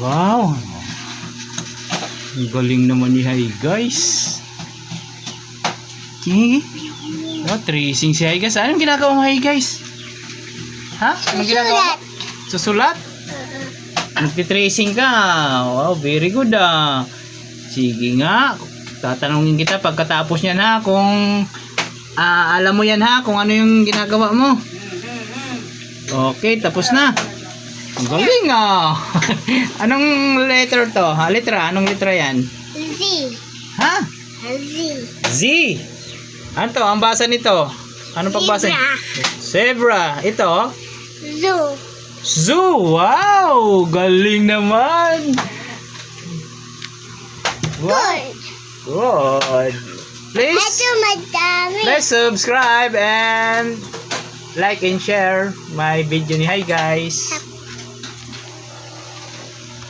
Wow. Ang galing naman ni Hay guys. Sige. Oh, tracing si Hay guys. Anong ginagawa mo Hay guys? Ha? Anong ginagawa mo? Susulat? Nagtitracing ka. Wow, very good ah. Sige nga. Tatanungin kita pagkatapos niyan ha kung alam mo yan ha kung ano yung ginagawa mo. Okay, tapos na. Ang galing ah. Anong letter to? Ha, letra. Anong letra yan? Z. Ha? Z. Z. Ano to? Ang basa nito? Anong pagbasa? Zebra. Ito? Zoo. Zoo. Wow! Galing naman. Good. Good. Please. Ito madami. Let's subscribe and like and share my video ni Hi guys.